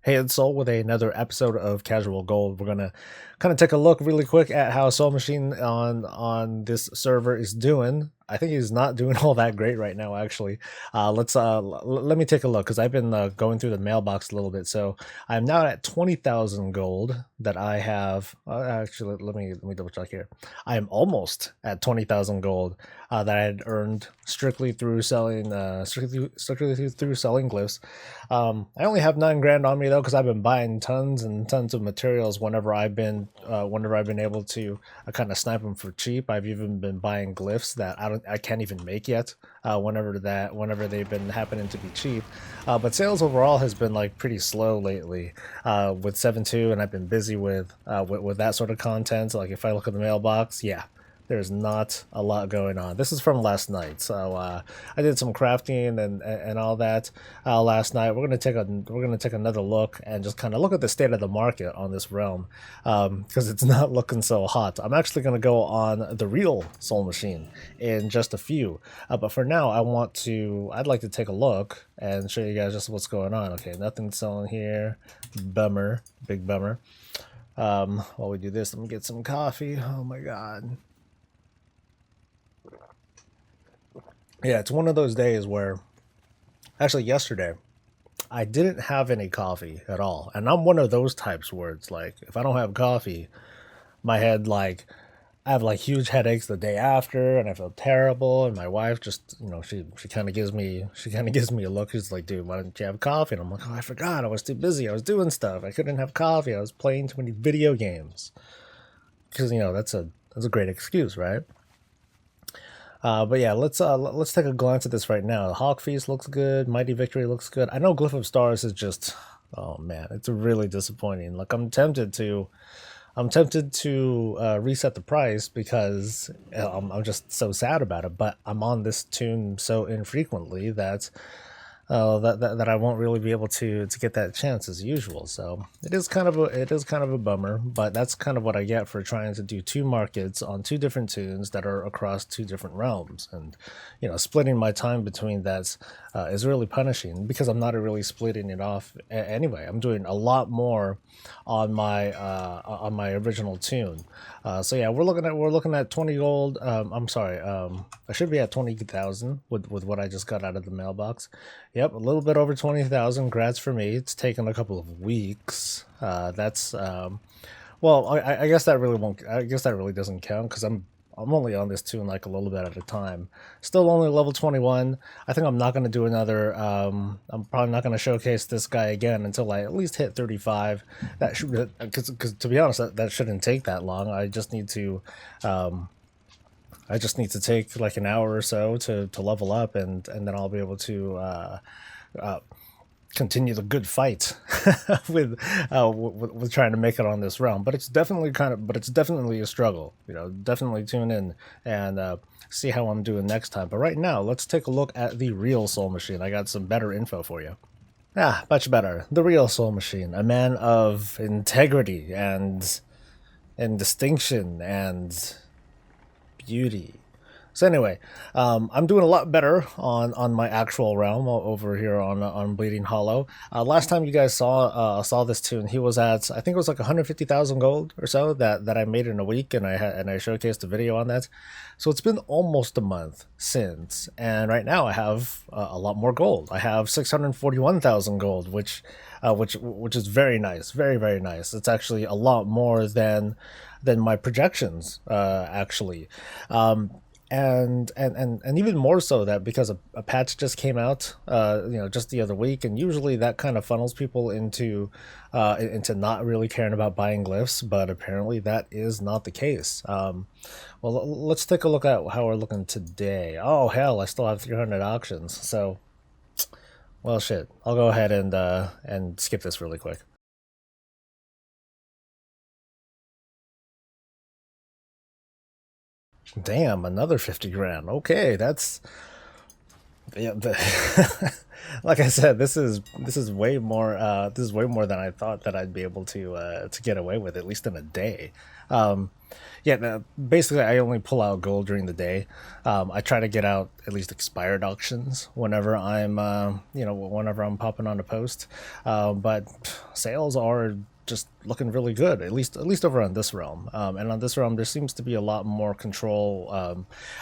Hey, it's Soul with another episode of Casual Gold. We're gonna kind of take a look really quick at how Soul Machine on this server is doing. I think he's not doing all that great right now, actually. Let me take a look because I've been going through the mailbox a little bit. So I'm now at 20,000 gold that I have. Actually, let me double check here. I am almost at 20,000 gold that I had earned strictly through selling strictly through selling glyphs. I only have 9 grand on me though, because I've been buying tons and tons of materials whenever I've been able to kind of snipe them for cheap. I've even been buying glyphs that I can't even make yet. Whenever they've been happening to be cheap, but sales overall has been like pretty slow lately with 7.2, and I've been busy with that sort of content. Like if I look at the mailbox, yeah, there's not a lot going on. This is from last night, so I did some crafting and all that last night. We're gonna take another look and just kind of look at the state of the market on this realm because it's not looking so hot. I'm actually gonna go on the real Soul Machine in just a few, but for now I'd like to take a look and show you guys just what's going on. Okay, nothing selling here. Bummer, big bummer. While we do this, let me get some coffee. Oh my god. Yeah, it's one of those days where, actually, yesterday, I didn't have any coffee at all. And I'm one of those types where it's like, if I don't have coffee, my head, like, I have like huge headaches the day after and I feel terrible. And my wife just, she kind of gives me a look. She's like, dude, why didn't you have coffee? And I'm like, oh, I forgot. I was too busy. I was doing stuff. I couldn't have coffee. I was playing too many video games. Because, that's a great excuse, right? But yeah, let's take a glance at this right now. Hawk Feast looks good. Mighty Victory looks good. I know Glyph of Stars is just, oh man, it's really disappointing. Like I'm tempted to reset the price because I'm just so sad about it. But I'm on this tune so infrequently that I won't really be able to get that chance as usual. So it is kind of a bummer, but that's kind of what I get for trying to do two markets on two different tunes that are across two different realms, and splitting my time between that is really punishing because I'm not really splitting it off anyway. I'm doing a lot more on my original tune. So yeah, we're looking at 20 gold. I'm sorry. I should be at 20,000 with what I just got out of the mailbox. Yep, a little bit over 20,000. Grats for me. It's taken a couple of weeks. That's well, I guess that really won't. I guess that really doesn't count because I'm only on this tune like a little bit at a time. Still only level 21. I think I'm not going to do another. I'm probably not going to showcase this guy again until I at least hit 35. That should, because to be honest, that shouldn't take that long. Um, I just need to take like an hour or so to level up, and then I'll be able to uh, continue the good fight with trying to make it on this realm. But it's definitely a struggle. Definitely tune in and see how I'm doing next time. But right now, let's take a look at the real Soul Machine. I got some better info for you. Ah, much better. The real Soul Machine, a man of integrity and distinction and beauty. So anyway, I'm doing a lot better on my actual realm over here on Bleeding Hollow. Last time you guys saw this tune, he was at, I think it was like 150,000 gold or so that I made in a week, and I showcased a video on that. So it's been almost a month since, and right now I have a lot more gold. I have 641,000 gold, which is very nice, very very nice. It's actually a lot more than my projections actually. And even more so that because a patch just came out just the other week, and usually that kind of funnels people into not really caring about buying glyphs, but apparently that is not the case. Well, let's take a look at how we're looking today. Oh hell, I still have 300 auctions. So well shit, I'll go ahead and skip this really quick. Damn, another 50 grand. Okay, Yeah, like I said, this is way more this is way more than I thought that I'd be able to get away with, at least in a day. Um, yeah, basically I only pull out gold during the day. I try to get out at least expired auctions whenever I'm whenever I'm popping on a post. But sales are just looking really good, at least over on this realm. And on this realm, there seems to be a lot more control.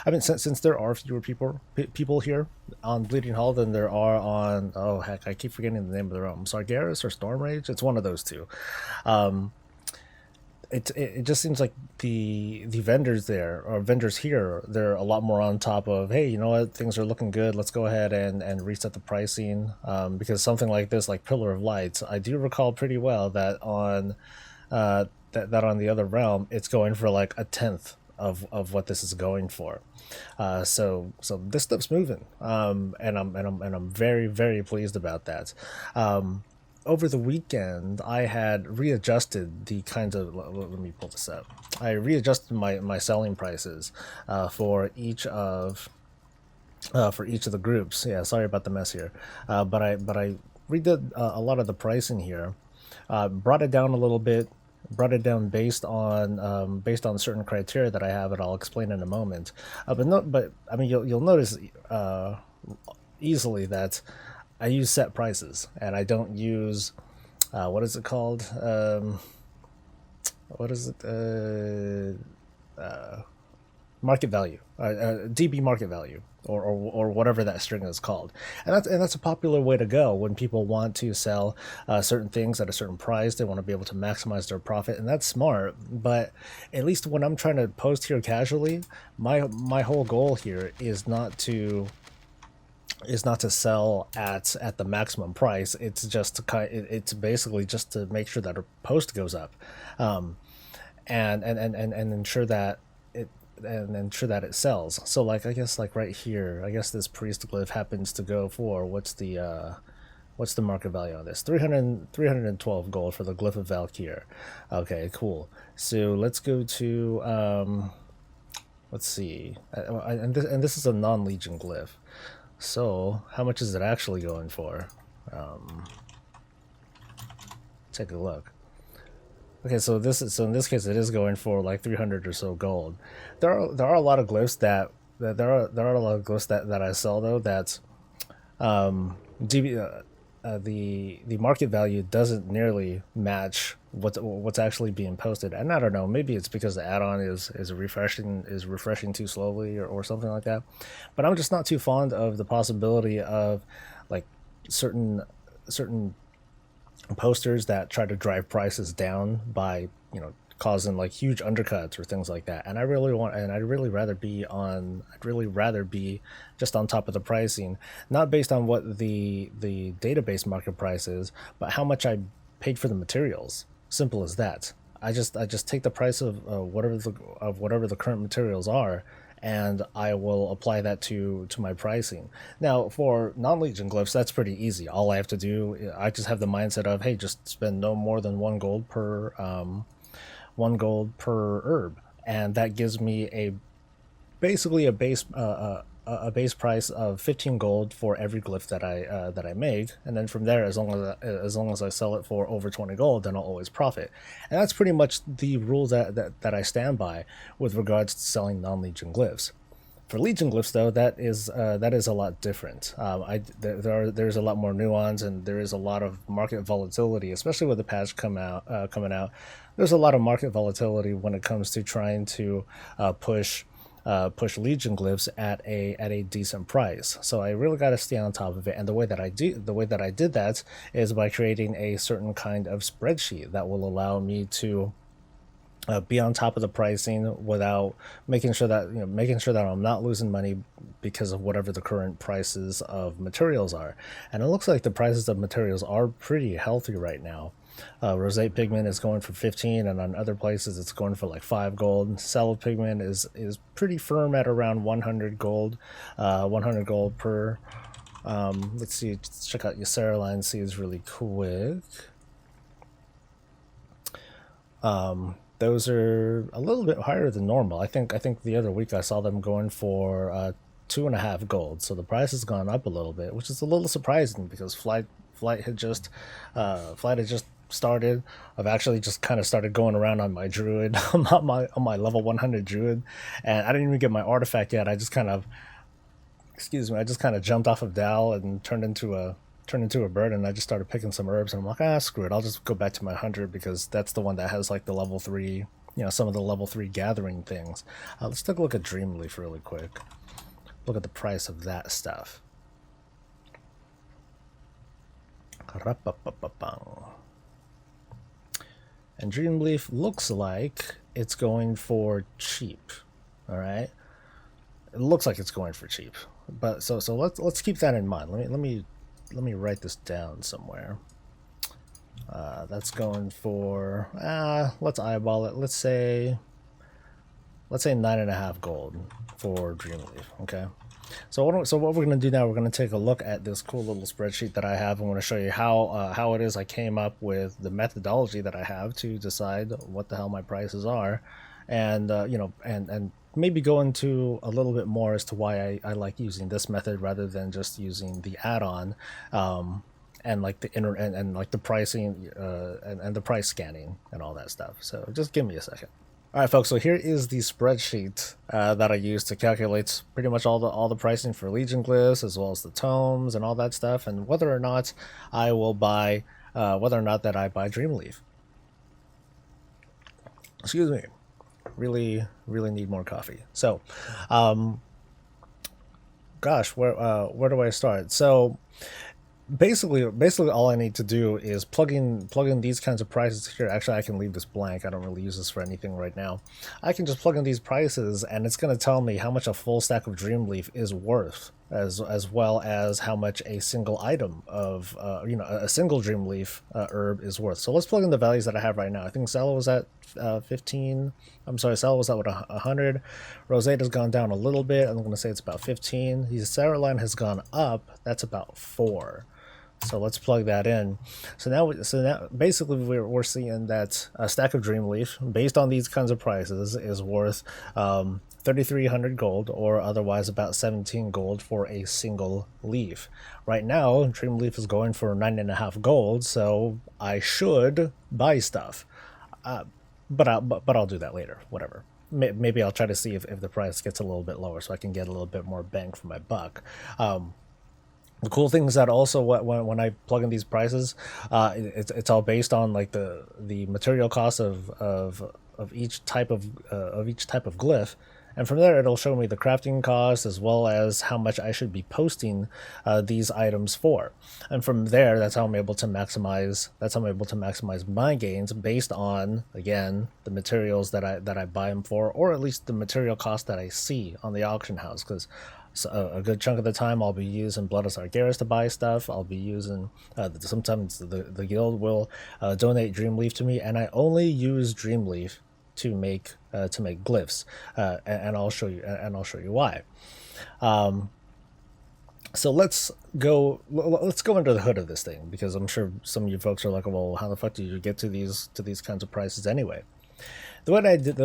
I mean, since there are fewer people here on Bleeding Hall than there are on, oh heck, I keep forgetting the name of the realm. Sargeras or Stormrage? It's one of those two. Um, it just seems like the vendors there, or vendors here, they're a lot more on top of, hey, you know what, things are looking good, let's go ahead and reset the pricing. Because something like this, like Pillar of Lights, I do recall pretty well that on that on the other realm, it's going for like a tenth of what this is going for. So this stuff's moving, and I'm very, very pleased about that. Over the weekend, I had readjusted the kinds of. Let me pull this up. I readjusted my selling prices for each of the groups. Yeah, sorry about the mess here, but I redid a lot of the pricing here, brought it down a little bit, brought it down based on certain criteria that I have, and I'll explain in a moment. But I mean, you'll notice easily that I use set prices, and I don't use what is it called? What is it? Market value, DB market value, or whatever that string is called, and that's a popular way to go when people want to sell certain things at a certain price. They want to be able to maximize their profit, and that's smart. But at least when I'm trying to post here casually, my whole goal here is not to sell at the maximum price. It's just it's basically just to make sure that a post goes up, um, and ensure that it sells. So like, I guess, like right here, I guess this priest glyph happens to go for, what's the market value on this? 312 gold for the glyph of Valkyr. Okay, cool. So let's go to let's see. And this is a non-legion glyph. So how much is it actually going for? Take a look. Okay, so in this case it is going for like 300 or so gold. There are a lot of glyphs that there are a lot of glyphs that I sell though that DB, the market value doesn't nearly match what's actually being posted. And I don't know, maybe it's because the add-on is refreshing too slowly, or something like that. But I'm just not too fond of the possibility of like certain certain posters that try to drive prices down by, causing like huge undercuts or things like that. And I'd really rather be just on top of the pricing, not based on what the database market price is, but how much I paid for the materials. Simple as that. I just take the price of whatever the current materials are, and I will apply that to my pricing. Now, for non-legion glyphs, that's pretty easy. All I have to do, I just have the mindset of, hey, just spend no more than 1 gold per 1 gold per herb, and that gives me basically a base price of 15 gold for every glyph that I make, and then from there, as long as I sell it for over 20 gold, then I'll always profit. And that's pretty much the rule that I stand by with regards to selling non-legion glyphs. For Legion glyphs, though, that is a lot different. There's a lot more nuance, and there is a lot of market volatility, especially with the patch coming out. There's a lot of market volatility when it comes to trying to push Legion glyphs at a decent price. So I really got to stay on top of it. And the way that I did that is by creating a certain kind of spreadsheet that will allow me to be on top of the pricing without making sure that I'm not losing money because of whatever the current prices of materials are. And it looks like the prices of materials are pretty healthy right now. Rosate pigment is going for 15, and on other places it's going for like 5 gold. Sallow pigment is pretty firm at around 100 gold, 100 gold per. Let's see, let's check out your Saraline seeds really quick. Those are a little bit higher than normal. I think the other week I saw them going for 2.5 gold. So the price has gone up a little bit, which is a little surprising because flight had just started. I've actually just kind of started going around on my druid, on my level 100 druid, and I didn't even get my artifact yet. I just kind of, excuse me, I just kind of jumped off of Dal and turned into a bird, and I just started picking some herbs, and I'm like, screw it, I'll just go back to my 100 because that's the one that has like the level 3, some of the level 3 gathering things. Let's take a look at Dreamleaf really quick. Look at the price of that stuff. And Dreamleaf looks like it's going for cheap. All right, it looks like it's going for cheap, but so let's keep that in mind. Let me write this down somewhere. That's going for let's eyeball it. Let's say 9.5 gold for Dreamleaf. Okay. So what we're going to do now, we're going to take a look at this cool little spreadsheet that I have. I'm going to show you how it is I came up with the methodology that I have to decide what the hell my prices are, and and maybe go into a little bit more as to why I like using this method rather than just using the add-on, and like and like the pricing and the price scanning and all that stuff. So just give me a second. All right, folks, so here is the spreadsheet that I use to calculate pretty much all the pricing for Legion glyphs, as well as the tomes and all that stuff, and whether or not I will buy, whether or not that I buy Dreamleaf. Excuse me, really need more coffee. So, gosh, where do I start? So, basically all I need to do is plug in these kinds of prices here. Actually, I can leave this blank. I don't really use this for anything right now. I can just plug in these prices, and it's going to tell me how much a full stack of Dreamleaf is worth, as well as how much a single item of a single Dreamleaf herb is worth. So let's plug in the values that I have right now. I think Sallow was at 15. I'm sorry, Sallow was at 100. Rosette has gone down a little bit. I'm going to say it's about 15. His Sarah line has gone up. That's about 4. So let's plug that in. So now basically we're seeing that a stack of Dreamleaf, based on these kinds of prices, is worth 3,300 gold, or otherwise about 17 gold for a single leaf. Right now, Dreamleaf is going for 9.5 gold, so I should buy stuff. But I'll do that later. Whatever. Maybe I'll try to see if the price gets a little bit lower, so I can get a little bit more bang for my buck. The cool thing is that also when I plug in these prices, it's all based on like the material cost of each type of glyph, and from there it'll show me the crafting cost as well as how much I should be posting these items for. And from there, that's how I'm able to maximize my gains based on, again, the materials that I buy them for, or at least the material cost that I see on the auction house, because so a good chunk of the time I'll be using Blood of Sargeras to buy stuff. I'll be using sometimes the guild will donate Dreamleaf to me, and I only use Dreamleaf to make glyphs, and I'll show you why. So let's go under the hood of this thing, because I'm sure some of you folks are like, well, how the fuck do you get to these kinds of prices anyway? The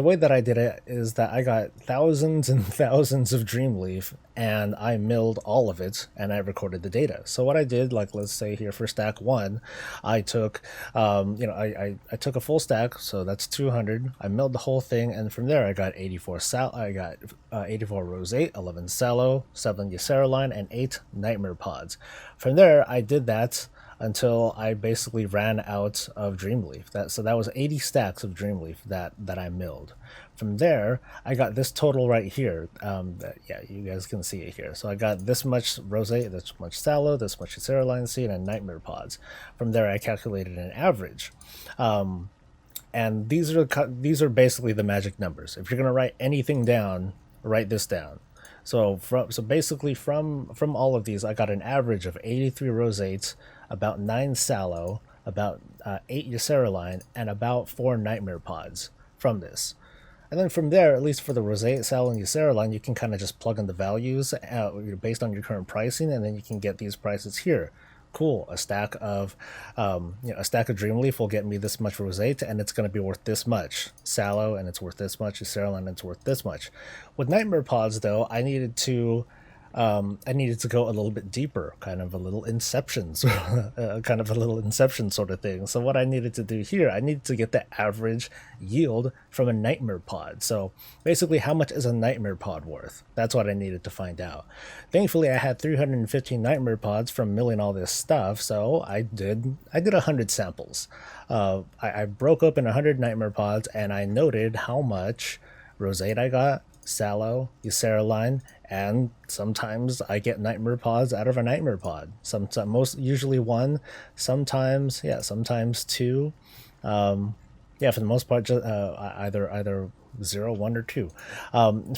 way that I did it is that I got thousands and thousands of Dreamleaf, and I milled all of it, and I recorded the data. So what I did, like let's say here for stack 1, I took, I took a full stack, so that's 200. I milled the whole thing, and from there I got 84 Rosette, 11 Sallow, 7 Ysera line, and 8 Nightmare pods. From there, I did that until I basically ran out of Dreamleaf. So that was 80 stacks of Dreamleaf that I milled. From there, I got this total right here. Yeah, you guys can see it here. So I got this much Rosette, this much Sallow, this much Ysera line seed, and Nightmare pods. From there, I calculated an average. And these are basically the magic numbers. If you're gonna write anything down, write this down. So basically from all of these, I got an average of 83 Rosettes, about 9 Sallow, about 8 Ysera line, and about 4 Nightmare pods from this. And then from there, at least for the Rosette, Sallow, and Ysera line, you can kind of just plug in the values based on your current pricing, and then you can get these prices here. Cool, a stack of Dreamleaf will get me this much Rosette, and it's going to be worth this much. Sallow, and it's worth this much. Ysera line, and it's worth this much. With Nightmare pods, though, I needed to I needed to go a little bit deeper, kind of a little inception, kind of a little inception sort of thing. So what I needed to do here, I needed to get the average yield from a nightmare pod. So basically, how much is a nightmare pod worth? That's what I needed to find out. Thankfully, I had 315 nightmare pods from milling all this stuff, so I did 100 samples. I broke open 100 nightmare pods, and I noted how much rosate I got, sallow, Euceroline, and sometimes I get nightmare pods out of a nightmare pod. Sometimes, most usually one, sometimes two. Yeah, for the most part, just either 0, 1, or 2.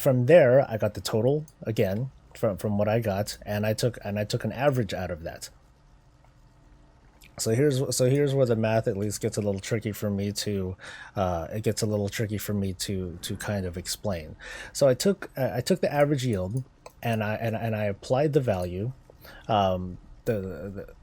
From there, I got the total again from what I got, and I took an average out of that. So here's where the math at least gets a little tricky for me to kind of explain. So I took the average yield, and I applied the value, I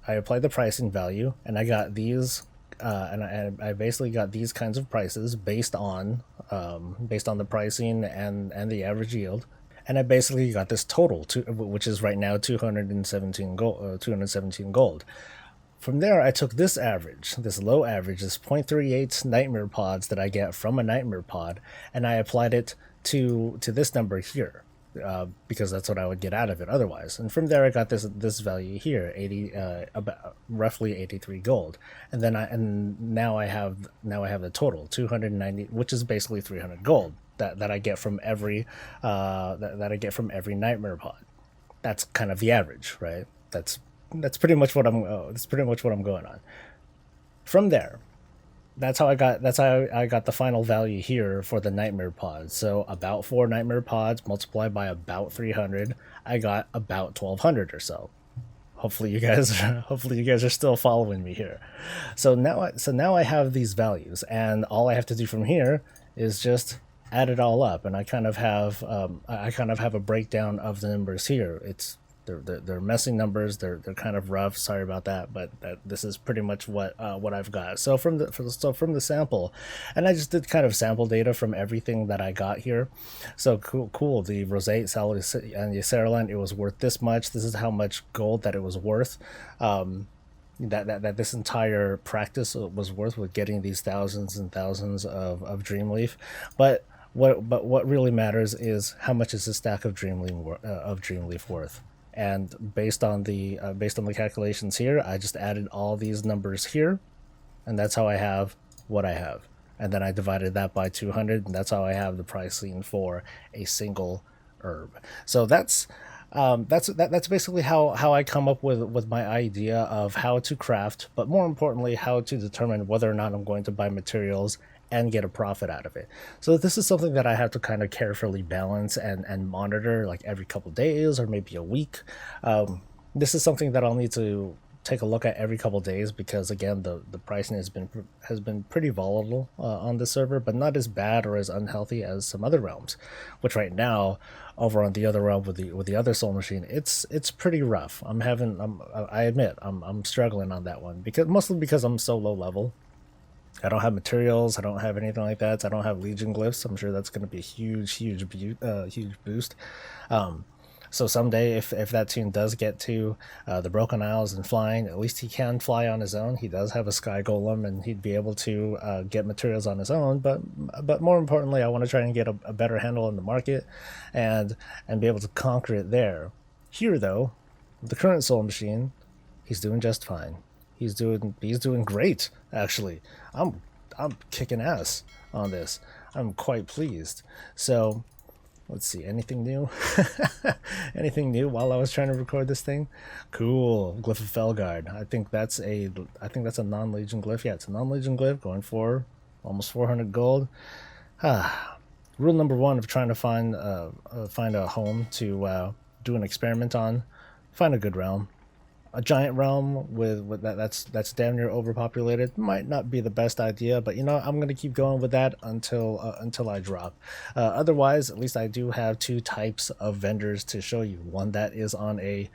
applied the pricing value, and I got these. And I basically got these kinds of prices based on the pricing and the average yield, and I basically got this total, which is right now 217 gold. 217 gold. From there, I took this average, this low average, this 0.38 nightmare pods that I get from a nightmare pod, and I applied it to this number here, because that's what I would get out of it otherwise. And from there, I got this value here, 80, about roughly 83 gold, and now I have the total 290, which is basically 300 gold that I get from every that I get from every nightmare pod. That's kind of the average, right? That's pretty much what I'm going on. From there, that's how I got the final value here for the nightmare pods. So about 4 nightmare pods multiplied by about 300, I got about 1200 or so. Hopefully you guys are still following me here. So now I have these values, and all I have to do from here is just add it all up, and I kind of have a breakdown of the numbers here. They're messy numbers. They're kind of rough. Sorry about that, but this is pretty much what I've got. So from the sample, and I just did kind of sample data from everything that I got here. So cool. The rosate, sallow, and Euceroline, it was worth this much. This is how much gold that it was worth. That this entire practice was worth, with getting these thousands and thousands of Dreamleaf, but. What really matters is how much is a stack of Dreamleaf worth. And based on the calculations here, I just added all these numbers here, and that's how I have what I have. And then I divided that by 200, and that's how I have the pricing for a single herb. So that's basically how I come up with my idea of how to craft, but more importantly, how to determine whether or not I'm going to buy materials and get a profit out of it. So this is something that I have to kind of carefully balance and monitor, like every couple days or maybe a week. This is something that I'll need to take a look at every couple days, because again, the pricing has been pretty volatile on this server, but not as bad or as unhealthy as some other realms. Which right now, over on the other realm with the other soul machine, it's pretty rough. I admit I'm struggling on that one, mostly because I'm so low level. I don't have materials. I don't have anything like that. I don't have Legion glyphs. I'm sure that's going to be a huge boost. So someday, if that team does get to the Broken Isles and flying, at least he can fly on his own. He does have a Sky Golem, and he'd be able to get materials on his own. But more importantly, I want to try and get a better handle on the market, and be able to conquer it there. Here, though, the current Soul Machine, he's doing just fine. He's doing great, actually. I'm kicking ass on this. I'm quite pleased. So let's see, anything new? Anything new while I was trying to record this thing? Cool. Glyph of Felguard. I think that's a non-Legion glyph. Yeah, it's a non-Legion glyph, going for almost 400 gold. Rule number 1 of trying to find a home to do an experiment on: find a good realm. A giant realm with that's damn near overpopulated might not be the best idea, but I'm gonna keep going with that until I drop. Otherwise, at least I do have 2 types of vendors to show you: one that is on a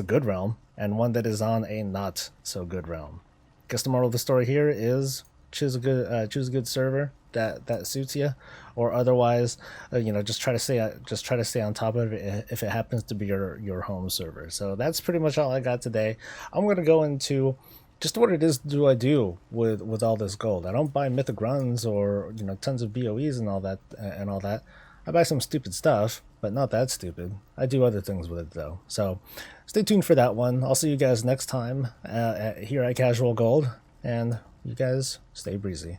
good realm, and one that is on a not so good realm. Guess the moral of the story here is choose a good server, that suits you, or otherwise, you know, just try to stay on top of it if it happens to be your home server. So that's pretty much all I got today. I'm gonna go into just what it is do I do with all this gold. I don't buy mythic runs or, you know, tons of BOEs and all that and all that. I buy some stupid stuff, but not that stupid. I do other things with it though. So stay tuned for that one. I'll see you guys next time here at Casual Gold, and you guys stay breezy.